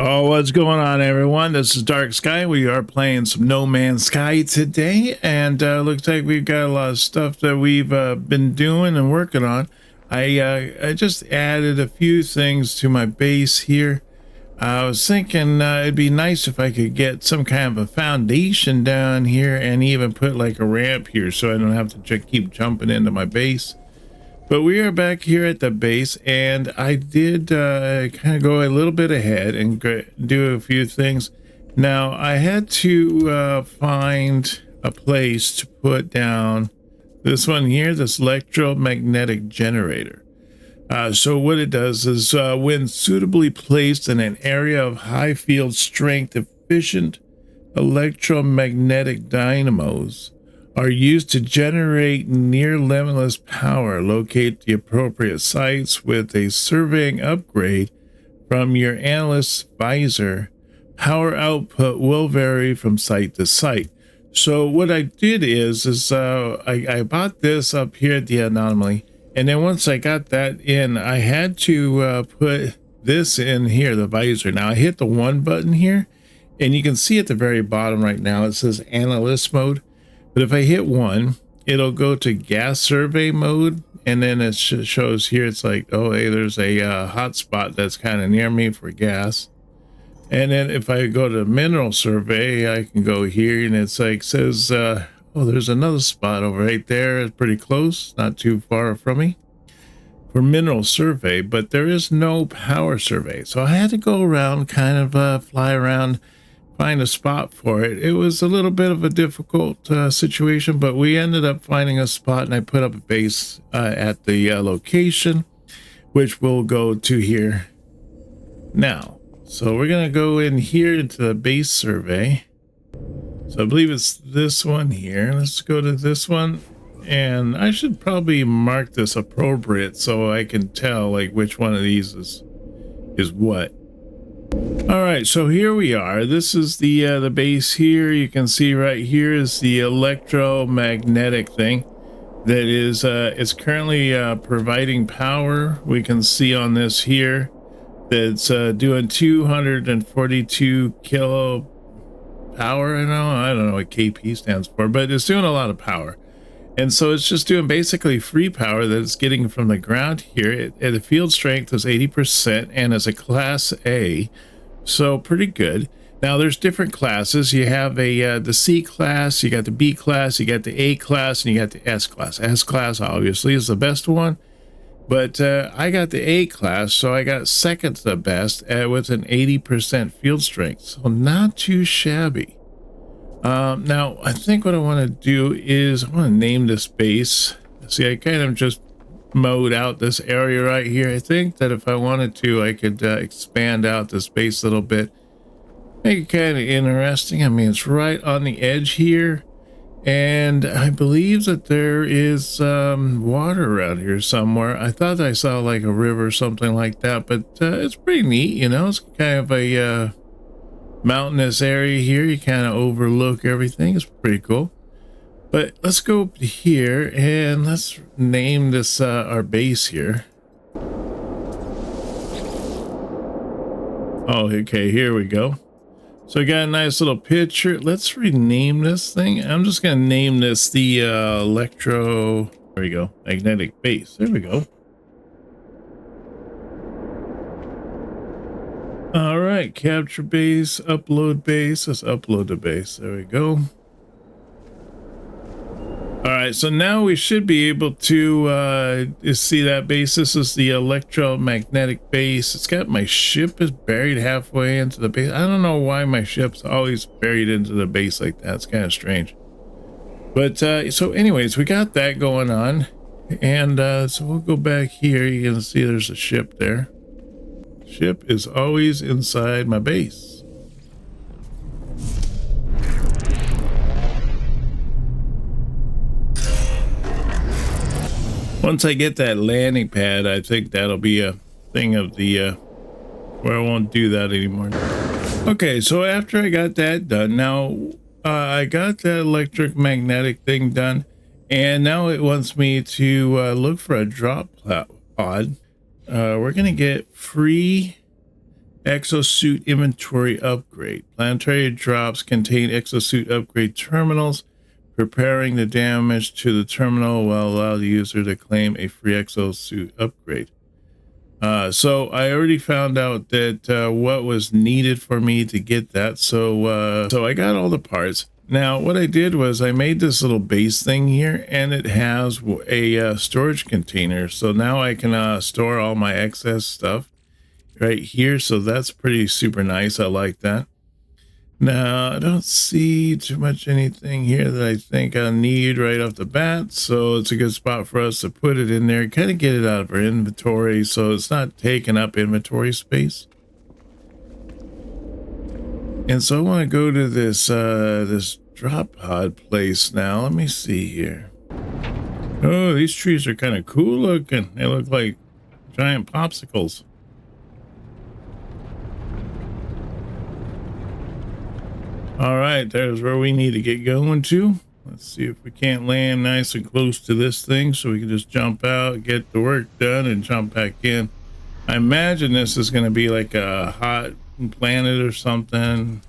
Oh, what's going on, everyone? This is Dark Sky. We are playing some No Man's Sky today, and looks like we've got a lot of stuff that we've been doing and working on. I just added a few things to my base here. I was thinking it'd be nice if I could get some kind of a foundation down here and even put like a ramp here so I don't have to keep jumping into my base. But we are back here at the base, and I did kind of go a little bit ahead and do a few things. Now, I had to find a place to put down this one here, this electromagnetic generator. So what it does is when suitably placed in an area of high field strength, efficient electromagnetic dynamos are used to generate near limitless power. Locate the appropriate sites with a surveying upgrade from your analyst's visor. Power output will vary from site to site. So what I did is I bought this up here at the anomaly, and then once I got that in, I had to put this in here, the visor. Now I hit the 1 button here, and you can see at the very bottom right now it says analyst mode. But if I hit 1, it'll go to gas survey mode, and then it shows here, it's like, oh, hey, there's a hot spot that's kind of near me for gas. And then if I go to mineral survey, I can go here, and it's like, says, oh, there's another spot over right there. It's pretty close, not too far from me for mineral survey, but there is no power survey. So I had to go around, kind of fly around, find a spot for it. It was a little bit of a difficult situation, but we ended up finding a spot, and I put up a base at the location, which we'll go to here now. So we're going to go in here into the base survey. So I believe it's this one here. Let's go to this one, and I should probably mark this appropriate so I can tell like which one of these is what. All right, so here we are. This is the base here. You can see right here is the electromagnetic thing that is it's currently providing power. We can see on this here that's doing 242 kilo power. I don't know what KP stands for, but it's doing a lot of power. And so it's just doing basically free power that it's getting from the ground here. The field strength is 80% and is a class A, so pretty good. Now there's different classes. You have the C class, you got the B class, you got the A class, and you got the S class. S class obviously is the best one, but I got the A class, so I got second to the best with an 80% field strength, so not too shabby. Now I think what I want to do is I want to name this base. See, I kind of just mowed out this area right here. I think that if I wanted to, I could expand out this base a little bit, make it kind of interesting. I mean, it's right on the edge here, and I believe that there is water around here somewhere. I thought I saw like a river or something like that, but it's pretty neat, you know. It's kind of a mountainous area here. You kind of overlook everything. It's pretty cool. But let's go up to here and let's name this our base here. Oh, okay, here we go. So I got a nice little picture. Let's rename this thing. I'm just gonna name this the there we go, magnetic base. There we go. All right, capture base, upload base. Let's upload the base. There we go. All right, so now we should be able to see that base. This is the electromagnetic base. It's got my ship is buried halfway into the base. I don't know why my ship's always buried into the base like that. It's kind of strange. But so anyways, we got that going on. And so we'll go back here. You can see there's a ship there. Ship is always inside my base. Once I get that landing pad, I think that'll be a thing of the where I won't do that anymore. Okay, so after I got that done, now I got that electromagnetic thing done, and now it wants me to look for a drop pod. We're gonna get free Exosuit inventory upgrade. Planetary drops contain exosuit upgrade terminals. Preparing the damage to the terminal will allow the user to claim a free exosuit upgrade. So I already found out that what was needed for me to get that. So I got all the parts. Now, what I did was I made this little base thing here, and it has a storage container. So now I can store all my excess stuff right here. So that's pretty super nice. I like that. Now, I don't see too much anything here that I think I need right off the bat, so it's a good spot for us to put it in there, kind of get it out of our inventory so it's not taking up inventory space. And so I want to go to this this drop pod place now. Let me see here. Oh, these trees are kind of cool looking. They look like giant popsicles. All right, there's where we need to get going to. Let's see if we can't land nice and close to this thing so we can just jump out, get the work done, and jump back in. I imagine this is going to be like a hot planet or something.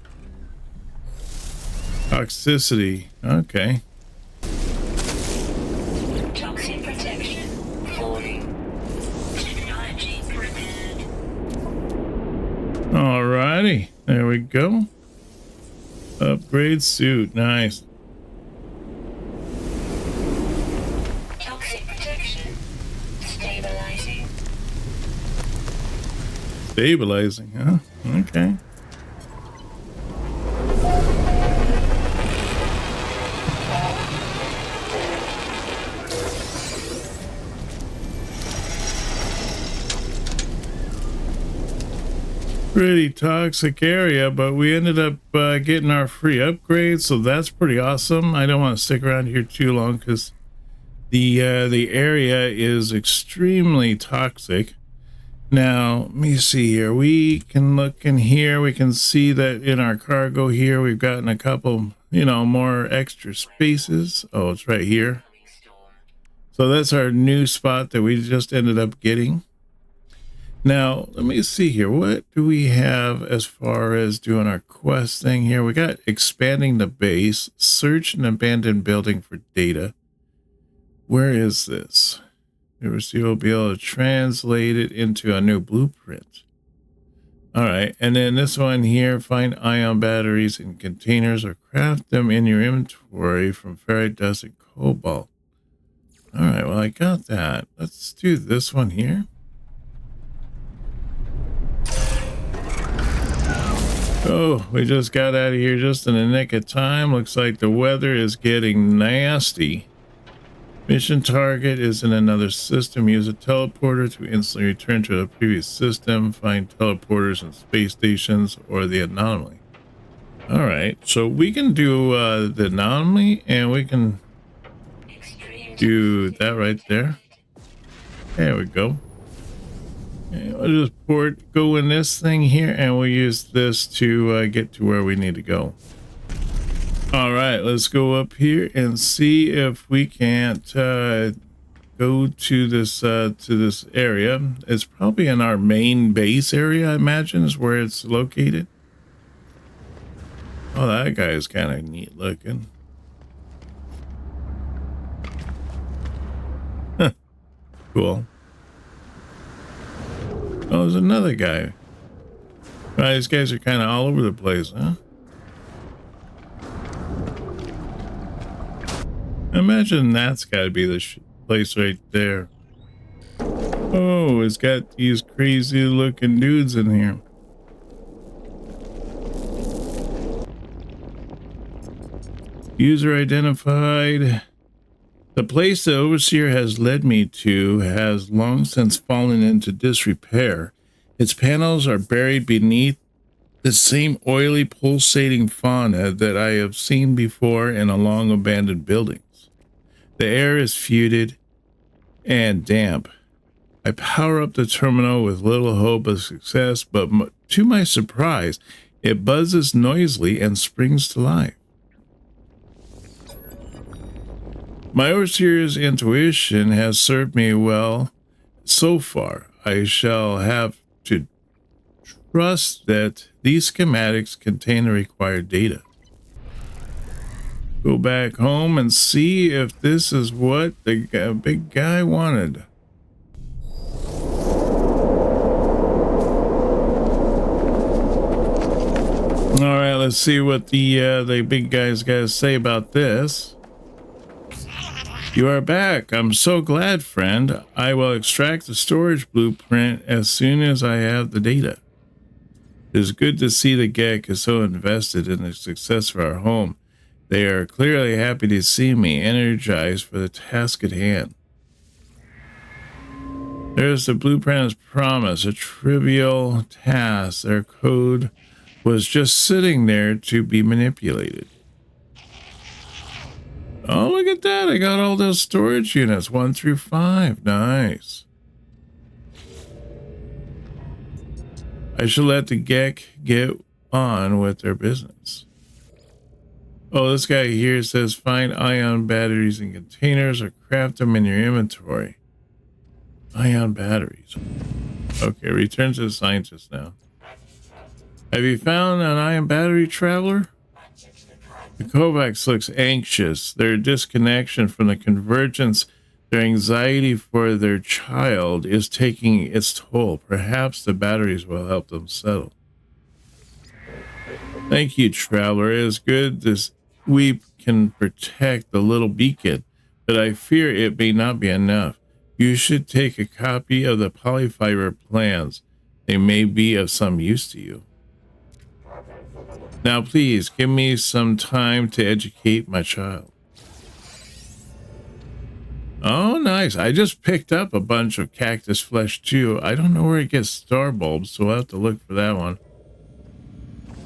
Toxicity. Okay. Toxic protection. Falling. Technology prepared. All righty. There we go. Upgrade suit. Nice. Toxic protection. Stabilizing. Stabilizing, huh? Okay. Pretty toxic area, but we ended up getting our free upgrade, so that's pretty awesome. I don't want to stick around here too long because the area is extremely toxic. Now, let me see here. We can look in here. We can see that in our cargo here, we've gotten a couple, more extra spaces. Oh, it's right here. So that's our new spot that we just ended up getting. Now, let me see here. What do we have as far as doing our quest thing here? We got expanding the base, search an abandoned building for data. Where is this? University will be able to translate it into a new blueprint. All right. And then this one here, find ion batteries in containers or craft them in your inventory from ferrite dust and cobalt. All right. Well, I got that. Let's do this one here. Oh, we just got out of here just in the nick of time. Looks like the weather is getting nasty. Mission target is in another system. Use a teleporter to instantly return to the previous system. Find teleporters in space stations or the anomaly. All right, so we can do the anomaly, and we can do that right there. There we go. And we'll just go in this thing here, and we'll use this to get to where we need to go. All right, let's go up here and see if we can't go to this area. It's probably in our main base area, I imagine, is where it's located. Oh, that guy is kind of neat looking. Huh. Cool. Oh, there's another guy. Wow, these guys are kind of all over the place, huh? Imagine that's got to be the place right there. Oh, it's got these crazy looking dudes in here. User identified. The place the overseer has led me to has long since fallen into disrepair. Its panels are buried beneath the same oily, pulsating fauna that I have seen before in along abandoned buildings. The air is fetid and damp. I power up the terminal with little hope of success, but to my surprise, it buzzes noisily and springs to life. My overseer's intuition has served me well so far. I shall have to Trust that these schematics contain the required data. Go back home and see if this is what the big guy wanted. All right, let's see what the big guy's got to say about this. You are back. I'm so glad, friend. I will extract the storage blueprint as soon as I have the data. It is good to see the GEC is so invested in the success of our home. They are clearly happy to see me, energized for the task at hand. There's the blueprint as promised, a trivial task. Their code was just sitting there to be manipulated. Oh, look at that. I got all those storage units, 1 through 5. Nice. I should let the GEC get on with their business. Oh, this guy here says find ion batteries in containers or craft them in your inventory. Ion batteries. Okay, return to the scientist now. Have you found an ion battery, traveler? The Kovacs looks anxious. Their disconnection from the convergence, their anxiety for their child is taking its toll. Perhaps the batteries will help them settle. Thank you, traveler. It is good this we can protect the little beacon, but I fear it may not be enough. You should take a copy of the polyfiber plans. They may be of some use to you. Now, please give me some time to educate my child. Oh, nice. I just picked up a bunch of cactus flesh too. I don't know where it gets star bulbs, so I'll have to look for that one.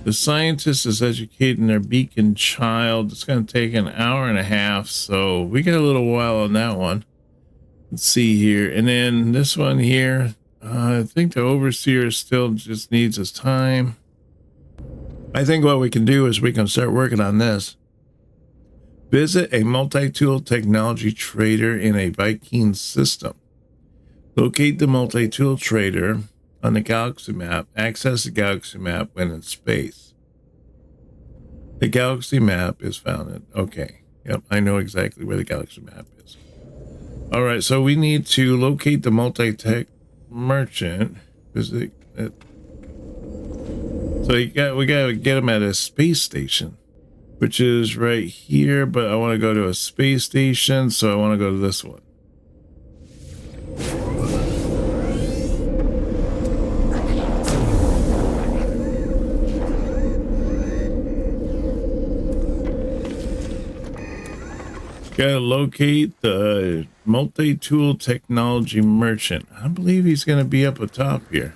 The scientist is educating their beacon child. It's going to take an hour and a half, so we got a little while on that one. Let's see here. And then this one here, I think the overseer still just needs his time. I think what we can do is we can start working on this. Visit a multi-tool technology trader in a Viking system. Locate the multi-tool trader on the galaxy map. Access the galaxy map when in space. The galaxy map is found in... Okay. Yep, I know exactly where the galaxy map is. All right, so we need to locate the multi-tech merchant. Visit it. So we got to get him at a space station, which is right here, but I want to go to a space station, so I want to go to this one. Got to locate the multi-tool technology merchant. I believe he's going to be up atop here.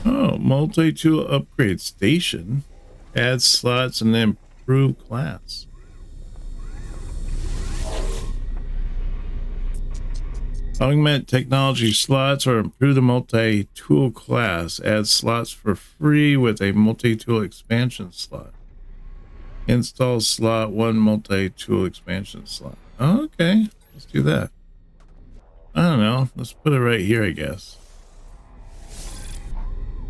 Oh, multi-tool upgrade station. Add slots and then improve class. Augment technology slots or improve the multi-tool class. Add slots for free with a multi-tool expansion slot. Install slot 1 multi-tool expansion slot. Oh, okay, let's do that. I don't know. Let's put it right here, I guess.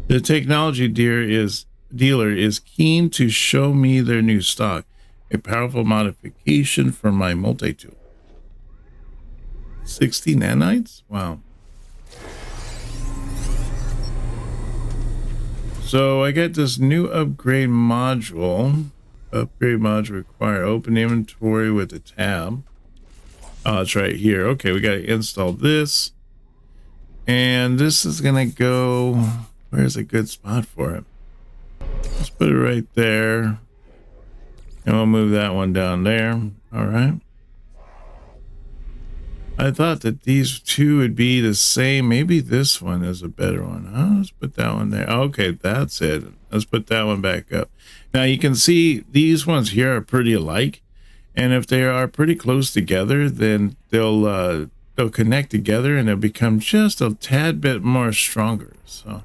The technology dealer is keen to show me their new stock, a powerful modification for my multi-tool. 60 nanites? Wow. So I got this new upgrade module. Upgrade module require open inventory with a tab. Oh, it's right here. Okay, we got to install this. And this is going to go... Where's a good spot for it? Let's put it right there. And we'll move that one down there. All right. I thought that these two would be the same. Maybe this one is a better one. Oh, let's put that one there. Okay, that's it. Let's put that one back up. Now you can see these ones here are pretty alike. And if they are pretty close together, then they'll connect together and they'll become just a tad bit more stronger. So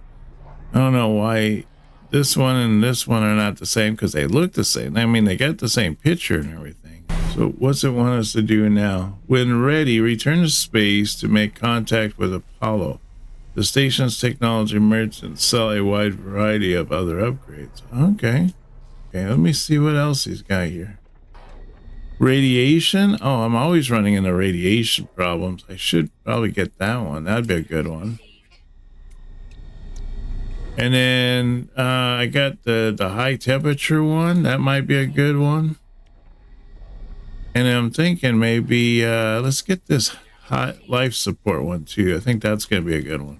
I don't know why this one and this one are not the same, because they look the same. I mean, they got the same picture and everything. So what's it want us to do now? When ready, return to space to make contact with Apollo. The station's technology merchants sell a wide variety of other upgrades. Okay. Okay, let me see what else he's got here. Radiation. Oh, I'm always running into radiation problems. I should probably get that one. That'd be a good one. And then I got the high temperature one. That might be a good one. And I'm thinking maybe let's get this hot life support one too. I think that's going to be a good one.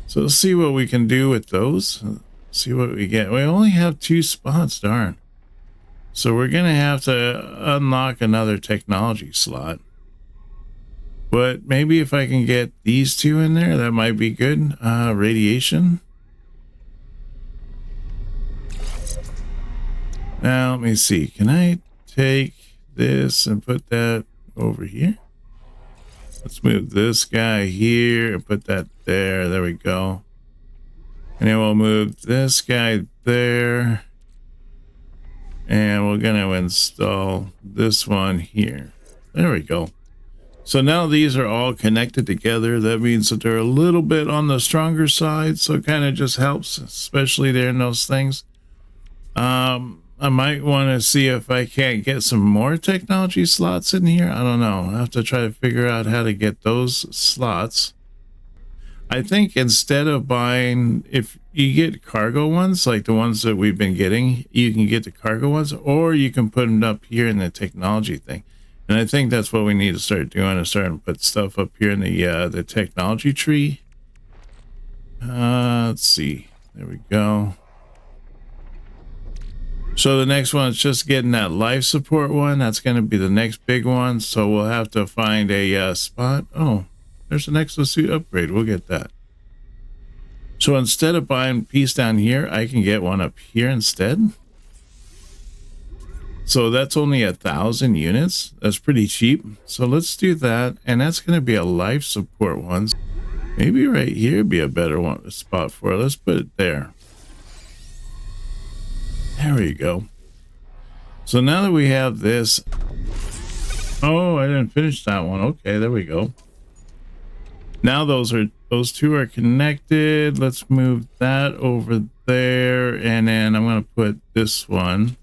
So let's see what we can do with those. See what we get. We only have 2 spots, darn. So we're going to have to unlock another technology slot. But maybe if I can get these 2 in there, that might be good. Radiation. Now, let me see. Can I take this and put that over here? Let's move this guy here and put that there. There we go. And then we'll move this guy there. And we're going to install this one here. There we go. So now these are all connected together. That means that they're a little bit on the stronger side. So it kind of just helps, especially there in those things. I might want to see if I can't get some more technology slots in here. I don't know. I have to try to figure out how to get those slots. I think instead of buying, if you get cargo ones, like the ones that we've been getting, you can get the cargo ones, or you can put them up here in the technology thing. And I think that's what we need to start doing, is starting to put stuff up here in the technology tree. Let's see. There we go. So the next one is just getting that life support one. That's going to be the next big one. So we'll have to find a spot. Oh, there's an exosuit upgrade. We'll get that. So instead of buying a piece down here, I can get one up here instead. So that's only 1,000 units. That's pretty cheap. So let's do that. And that's going to be a life support one. Maybe right here would be a better one spot for it. Let's put it there. There we go. So now that we have this, oh, I didn't finish that one. Okay, there we go. Now those 2 are connected. Let's move that over there, and then I'm going to put this one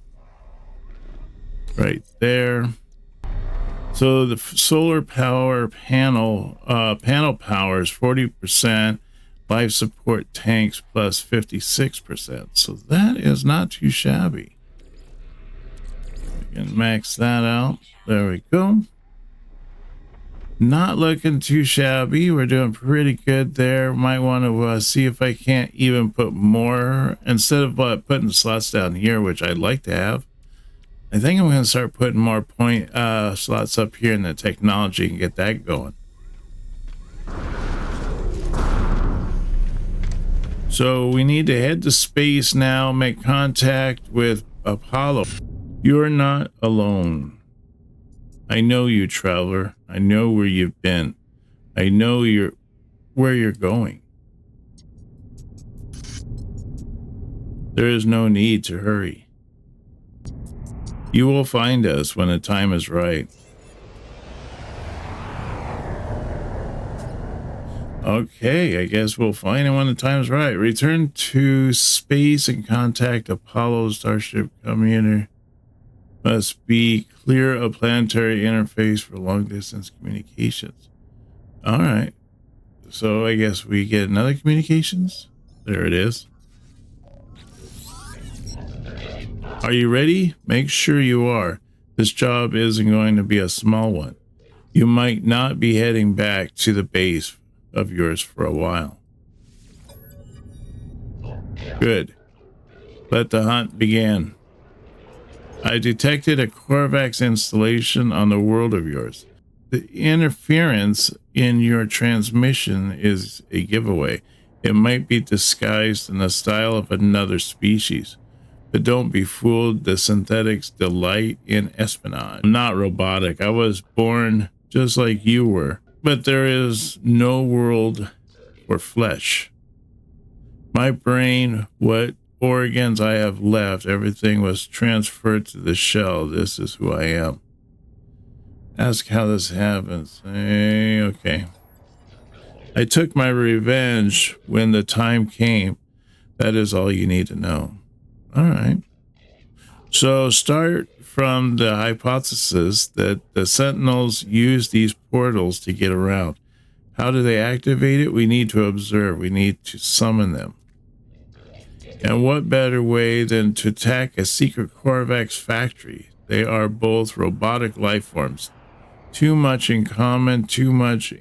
right there. So the solar power panel power is 40%. Life support tanks plus 56%. So that is not too shabby. We can max that out. There we go. Not looking too shabby. We're doing pretty good there. Might want to see if I can't even put more, instead of putting slots down here, which I'd like to have. I think I'm going to start putting more point slots up here in the technology and get that going. So we need to head to space now, make contact with Apollo. You're not alone. I know you, traveler. I know where you've been. I know where you're going. There is no need to hurry. You will find us when the time is right. Okay, I guess we'll find him when the time's right. Return to space and contact Apollo Starship Communicator. Must be clear a planetary interface for long distance communications. All right. So I guess we get another communications. There it is. Are you ready? Make sure you are. This job isn't going to be a small one. You might not be heading back to the base of yours for a while. Good. Let the hunt begin. I detected a Korvax installation on the world of yours. The interference in your transmission is a giveaway. It might be disguised in the style of another species. But don't be fooled. The synthetics delight in espionage. I'm not robotic. I was born just like you were. But there is no world for flesh. My brain, what organs I have left. Everything was transferred to the shell. This is who I am. Ask how this happens. Okay. I took my revenge when the time came. That is all you need to know. All right. So start from the hypothesis that the Sentinels use these portals to get around. How do they activate it? We need to observe. We need to summon them. And what better way than to attack a secret Korvax factory? They are both robotic life forms. Too much in common, too much.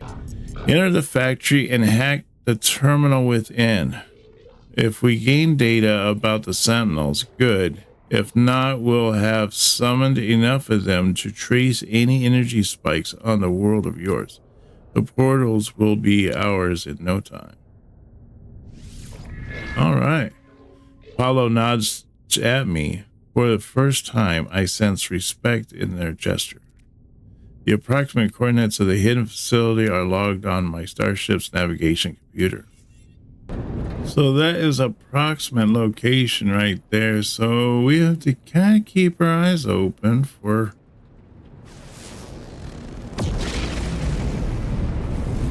Enter the factory and hack the terminal within. If we gain data about the Sentinels, good. If not, we'll have summoned enough of them to trace any energy spikes on the world of yours. The portals will be ours in no time. All right. Apollo nods at me. For the first time, I sense respect in their gesture. The approximate coordinates of the hidden facility are logged on my starship's navigation computer. So that is approximate location right there. So we have to kind of keep our eyes open for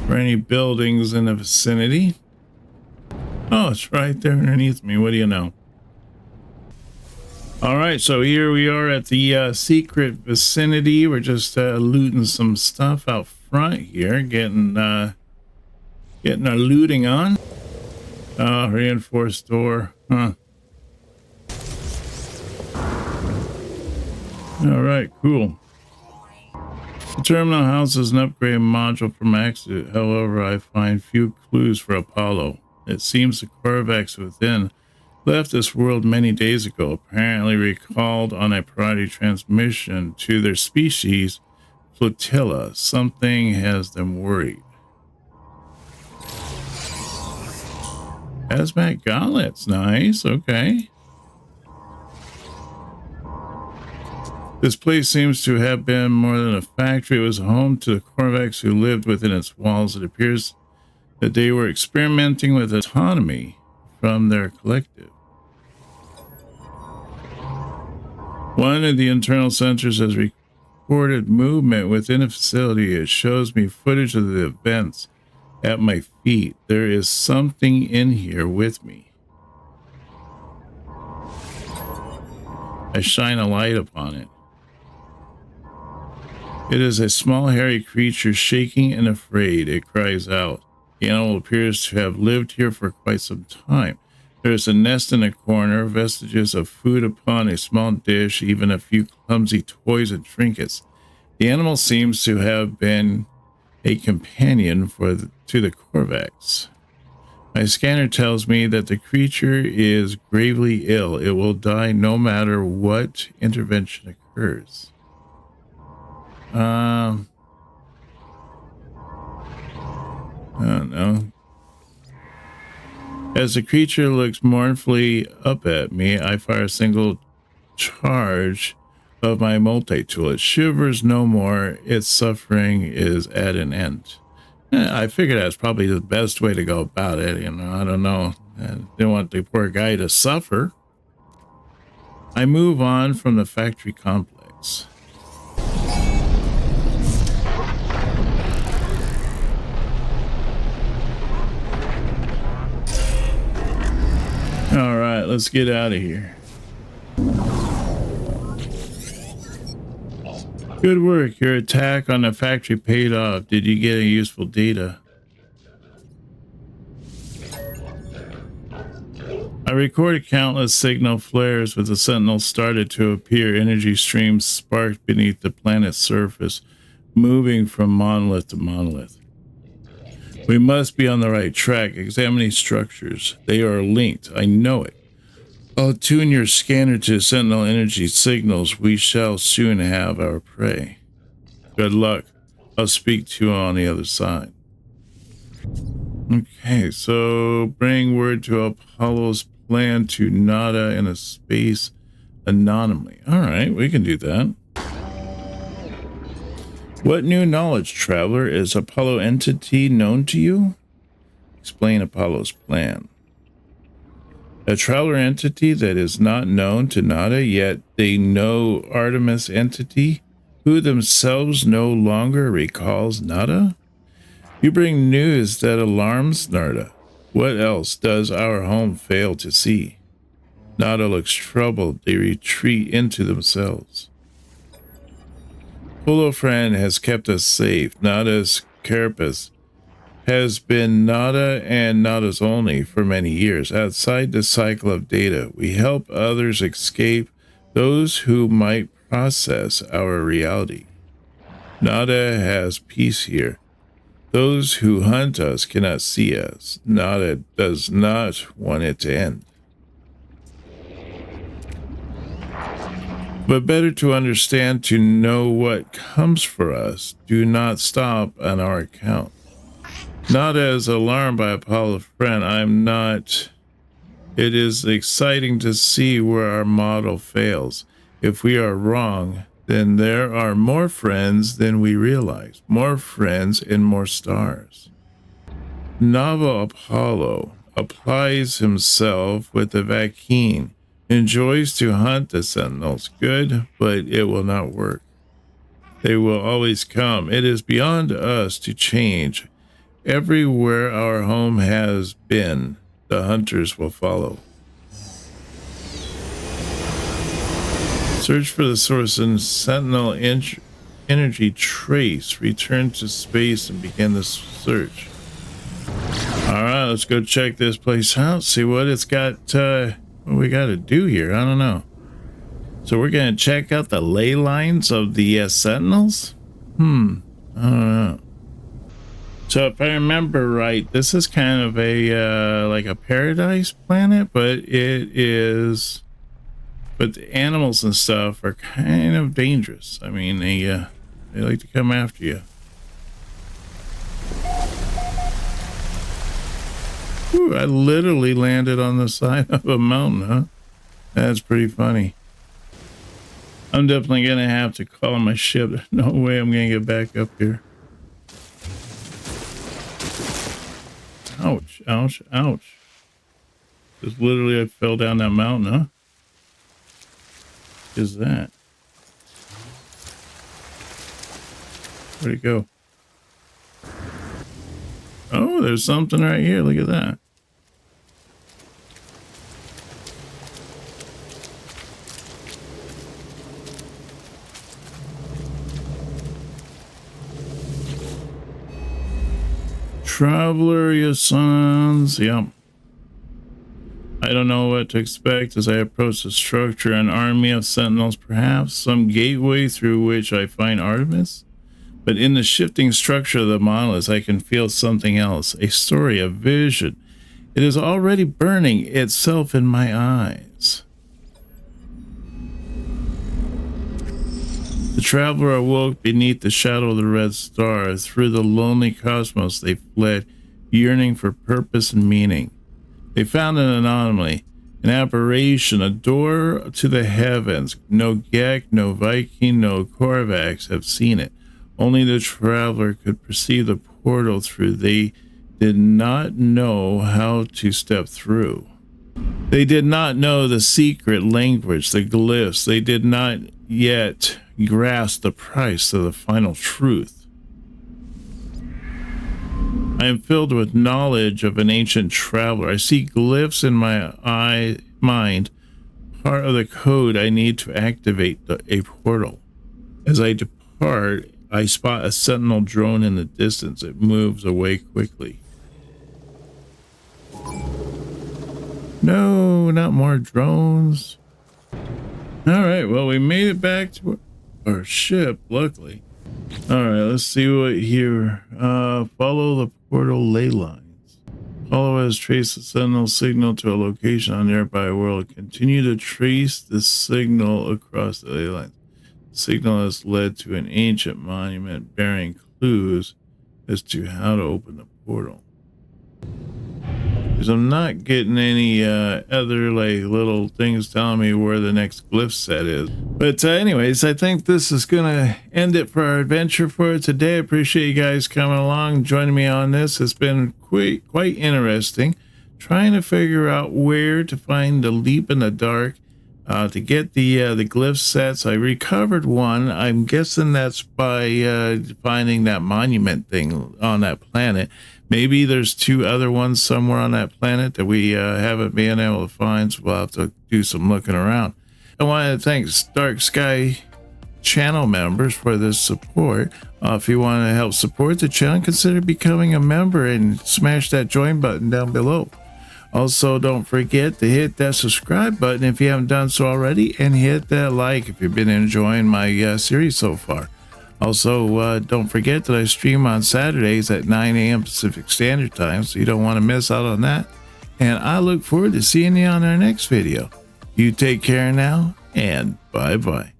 any buildings in the vicinity. Oh, it's right there underneath me. What do you know? All right, so here we are at the secret vicinity. We're just looting some stuff out front here, getting our looting on. Reinforced door. Huh. All right, cool. The terminal houses an upgrade module from Axis. However, I find few clues for Apollo. It seems the Korvax within left this world many days ago, apparently recalled on a priority transmission to their species flotilla. Something has them worried. Hazmat gauntlets, nice, okay. This place seems to have been more than a factory. It was home to the Korvax who lived within its walls. It appears that they were experimenting with autonomy from their collective. One of the internal sensors has recorded movement within the facility. It shows me footage of the events at my feet. There is something in here with me. I shine a light upon it. It is a small hairy creature, shaking and afraid. It cries out. The animal appears to have lived here for quite some time. There is a nest in a corner, vestiges of food upon a small dish, even a few clumsy toys and trinkets. The animal seems to have been a companion to the Korvax. My scanner tells me that the creature is gravely ill. It will die no matter what intervention occurs. I don't know. As the creature looks mournfully up at me, I fire a single charge of my multi-tool. It shivers no more. Its suffering is at an end. I figured that's probably the best way to go about it. You know, I don't know. I didn't want the poor guy to suffer. I move on from the factory complex. All right, let's get out of here. Good work. Your attack on the factory paid off. Did you get any useful data? I recorded countless signal flares with the Sentinels started to appear. Energy streams sparked beneath the planet's surface, moving from monolith to monolith. We must be on the right track. Examine these structures. They are linked. I know it. I'll tune your scanner to Sentinel energy signals. We shall soon have our prey. Good luck. I'll speak to you on the other side. Okay, so bring word to Apollo's plan to Nada in a space anonymously. All right, we can do that. What new knowledge, traveler? Is Apollo entity known to you? Explain Apollo's plan. A traveler entity that is not known to Nada, yet they know Artemis entity, who themselves no longer recalls Nada? You bring news that alarms Nada. What else does our home fail to see? Nada looks troubled. They retreat into themselves. Polo friend has kept us safe. Nada's carapace has been Nada and Nada's only for many years. Outside the cycle of data, we help others escape, those who might process our reality. Nada has peace here. Those who hunt us cannot see us. Nada does not want it to end. But better to understand, to know what comes for us. Do not stop on our account. Not as alarmed by Apollo's friend, I'm not. It is exciting to see where our model fails. If we are wrong, then there are more friends than we realize. More friends and more stars. Novel Apollo applies himself with the vaccine. Enjoys to hunt the sentinels. Good, but it will not work. They will always come. It is beyond us to change. Everywhere our home has been, the hunters will follow. Search for the source in Sentinel energy trace. Return to space and begin the search. Alright, let's go check this place out. See what it's got, what we got to do here. I don't know. So we're going to check out the ley lines of the Sentinels? I don't know. So if I remember right, this is kind of a like a paradise planet, but the animals and stuff are kind of dangerous. I mean, they like to come after you. Ooh, I literally landed on the side of a mountain, huh? That's pretty funny. I'm definitely gonna have to call my ship. There's no way I'm gonna get back up here. Ouch, ouch, ouch. Just literally I fell down that mountain, huh? What is that? Where'd it go? Oh, there's something right here. Look at that. Traveler, your sons. Yep. I don't know what to expect as I approach the structure. An army of sentinels, perhaps some gateway through which I find Artemis. But in the shifting structure of the monoliths, I can feel something else. A story, a vision. It is already burning itself in my eyes. The traveler awoke beneath the shadow of the red star. Through the lonely cosmos they fled, yearning for purpose and meaning. They found an anomaly, an aberration, a door to the heavens. No Gek, no Viking, no Korvax have seen it. Only the traveler could perceive the portal through. They did not know how to step through. They did not know the secret language, the glyphs. They did not yet grasp the price of the final truth. I am filled with knowledge of an ancient traveler. I see glyphs in my mind, part of the code I need to activate a portal. As I depart, I spot a sentinel drone in the distance. It moves away quickly. No, not more drones. All right, well, we made it back to our ship, luckily. All right, let's see what here. Follow the portal ley lines. Follow as trace the sentinel signal to a location on nearby world. Continue to trace the signal across the ley lines. The signal has led to an ancient monument bearing clues as to how to open the portal. Because I'm not getting any other like little things telling me where the next glyph set is. But anyways, I think this is gonna end it for our adventure for today. I appreciate you guys coming along, joining me on this. It's been quite interesting trying to figure out where to find the leap in the dark to get the glyph sets. I recovered one. I'm guessing that's by finding that monument thing on that planet. Maybe there's 2 other ones somewhere on that planet that we haven't been able to find, so we'll have to do some looking around. I want to thank Dark Sky channel members for this support. If you want to help support the channel, consider becoming a member and smash that join button down below. Also, don't forget to hit that subscribe button if you haven't done so already, and hit that like if you've been enjoying my series so far. Also, don't forget that I stream on Saturdays at 9 a.m. Pacific Standard Time, so you don't want to miss out on that. And I look forward to seeing you on our next video. You take care now, and bye-bye.